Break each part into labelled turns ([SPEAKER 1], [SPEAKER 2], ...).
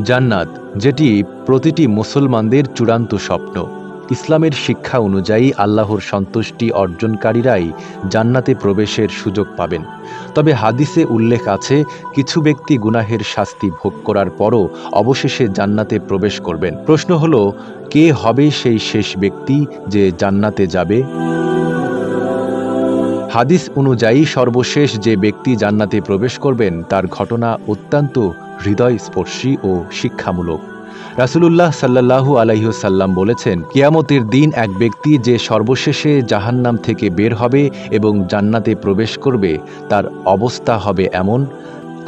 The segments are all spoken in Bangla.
[SPEAKER 1] জান্নাত, যেটি প্রতিটি মুসলমানদের চূড়ান্ত স্বপ্ন। ইসলামের শিক্ষা অনুযায়ী আল্লাহর সন্তুষ্টি অর্জনকারীরাই জান্নাতে প্রবেশের সুযোগ পাবেন। তবে হাদিসে উল্লেখ আছে, কিছু ব্যক্তি গুনাহের শাস্তি ভোগ করার পরও অবশেষে জান্নাতে প্রবেশ করবেন। প্রশ্ন হলো, কে হবে সেই শেষ ব্যক্তি যে জান্নাতে যাবে? হাদিস অনুযায়ী সর্বশেষ যে ব্যক্তি জান্নাতে প্রবেশ করবেন তার ঘটনা অত্যন্ত হৃদয়স্পর্শী ও শিক্ষামূলক। রাসূলুল্লাহ সাল্লাল্লাহু আলাইহি ওয়াসাল্লাম বলেছেন, কিয়ামতের দিন এক ব্যক্তি যে সর্বশেষে জাহান্নাম থেকে বের হবে এবং জান্নাতে প্রবেশ করবে, তার অবস্থা হবে এমন,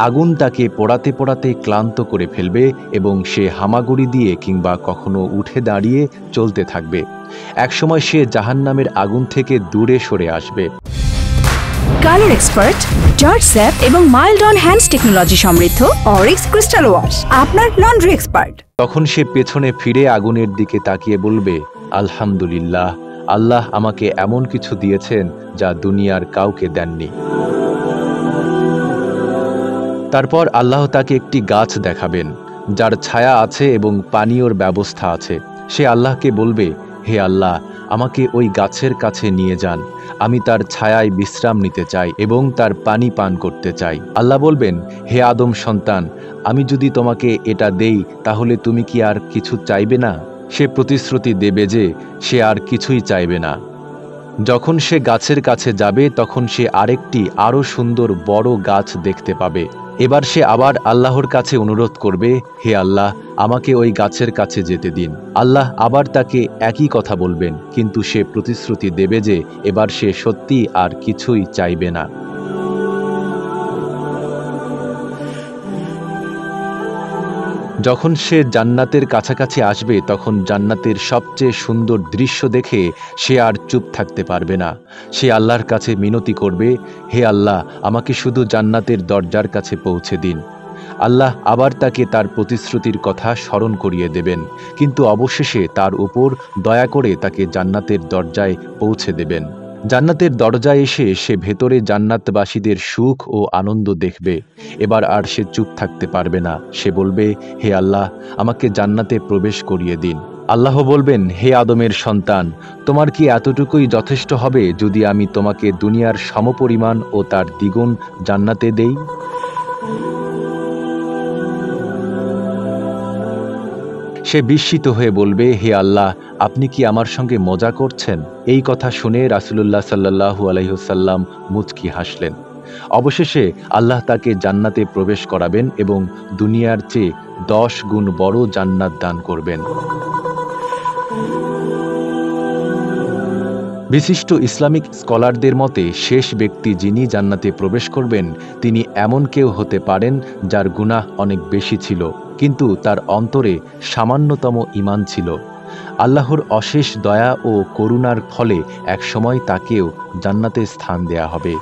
[SPEAKER 1] আগুন তাকে পোড়াতে পোড়াতে ক্লান্ত করে ফেলবে এবং সে হামাগুড়ি দিয়ে কিংবা কখনো উঠে দাঁড়িয়ে চলতে থাকবে। একসময় সে জাহান্নামের আগুন থেকে দূরে সরে আসবে।
[SPEAKER 2] কালার এক্সপার্ট, জর্জ স্যাপ এবং মাইল্ড অন হ্যান্ডস টেকনোলজি সমৃদ্ধ অরিক্স ক্রিস্টাল ওয়াশ আপনার লন্ড্রি এক্সপার্ট।
[SPEAKER 1] তখন সে পেছনে ফিরে আগুনের দিকে তাকিয়ে বলবে, আলহামদুলিল্লাহ, আল্লাহ আমাকে এমন কিছু দিয়েছেন যা দুনিয়ার কাউকে দেননি। তারপর আল্লাহ তাকে একটি গাছ দেখাবেন যার ছায়া আছে এবং পানীয়র ব্যবস্থা আছে। সে আল্লাহকে বলবে, হে আল্লাহ, আমাকে ওই গাছের কাছে নিয়ে যান, আমি তার ছায়ায় বিশ্রাম নিতে চাই এবং তার পানি পান করতে চাই। আল্লাহ বলবেন, হে আদম সন্তান, আমি যদি তোমাকে এটা দেই তাহলে তুমি কি আর কিছু চাইবে না? সে প্রতিশ্রুতি দেবে যে সে আর কিছুই চাইবে না। যখন সে গাছের কাছে যাবে তখন সে আরেকটি আরও সুন্দর বড় গাছ দেখতে পাবে। এবার সে আবার আল্লাহর কাছে অনুরোধ করবে, হে আল্লাহ, আমাকে ওই গাছের কাছে যেতে দিন। আল্লাহ আবার তাকে একই কথা বলবেন, কিন্তু সে প্রতিশ্রুতি দেবে যে এবার সে সত্যি আর কিছুই চাইবে না। যখন সে জান্নাতের কাছাকাছি আসবে তখন জান্নাতের সবচেয়ে সুন্দর দৃশ্য দেখে সে আর চুপ থাকতে পারবে না। সে আল্লাহর কাছে মিনতি করবে, হে আল্লাহ, আমাকে শুধু জান্নাতের দরজার কাছে পৌঁছে দিন। আল্লাহ আবার তাকে তার প্রতিশ্রুতির কথা স্মরণ করিয়ে দেবেন, কিন্তু অবশেষে তার উপর দয়া করে তাকে জান্নাতের দরজায় পৌঁছে দেবেন। জান্নাতের দরজায় এসে সে ভেতরে জান্নাতবাসীদের সুখ ও আনন্দ দেখবে। এবার আর সে চুপ থাকতে পারবে না। সে বলবে, হে আল্লাহ, আমাকে জান্নাতে প্রবেশ করিয়ে দিন। আল্লাহ বলবেন, হে আদমের সন্তান, তোমার কি এতটুকুই যথেষ্ট হবে যদি আমি তোমাকে দুনিয়ার সমপরিমাণ ও তার দ্বিগুণ জান্নাতে দেই? সে বিস্মিত হয়ে বলবে, হে আল্লাহ, আপনি কি আমার সঙ্গে মজা করছেন? এই কথা শুনে রাসূলুল্লাহ সাল্লাল্লাহু আলাইহি ওয়াসাল্লাম মুচকি হাসলেন। অবশেষে আল্লাহ তাকে জান্নাতে প্রবেশ করাবেন এবং দুনিয়ার চেয়ে 10 গুণ বড় জান্নাত দান করবেন। বিশিষ্ট ইসলামিক স্কলারদের মতে শেষ ব্যক্তি যিনি জান্নাতে প্রবেশ করবেন তিনি এমন কেউ হতে পারেন যার গুনাহ অনেক বেশি ছিল, কিন্তু তার অন্তরে সামান্যতম ঈমান ছিল। আল্লাহর অশেষ দয়া ও করুণার ফলে একসময় তাকেও জান্নাতে স্থান দেয়া হবে।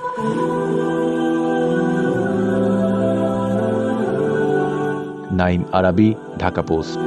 [SPEAKER 1] নাইম আরাবী, ঢাকা পোস্ট।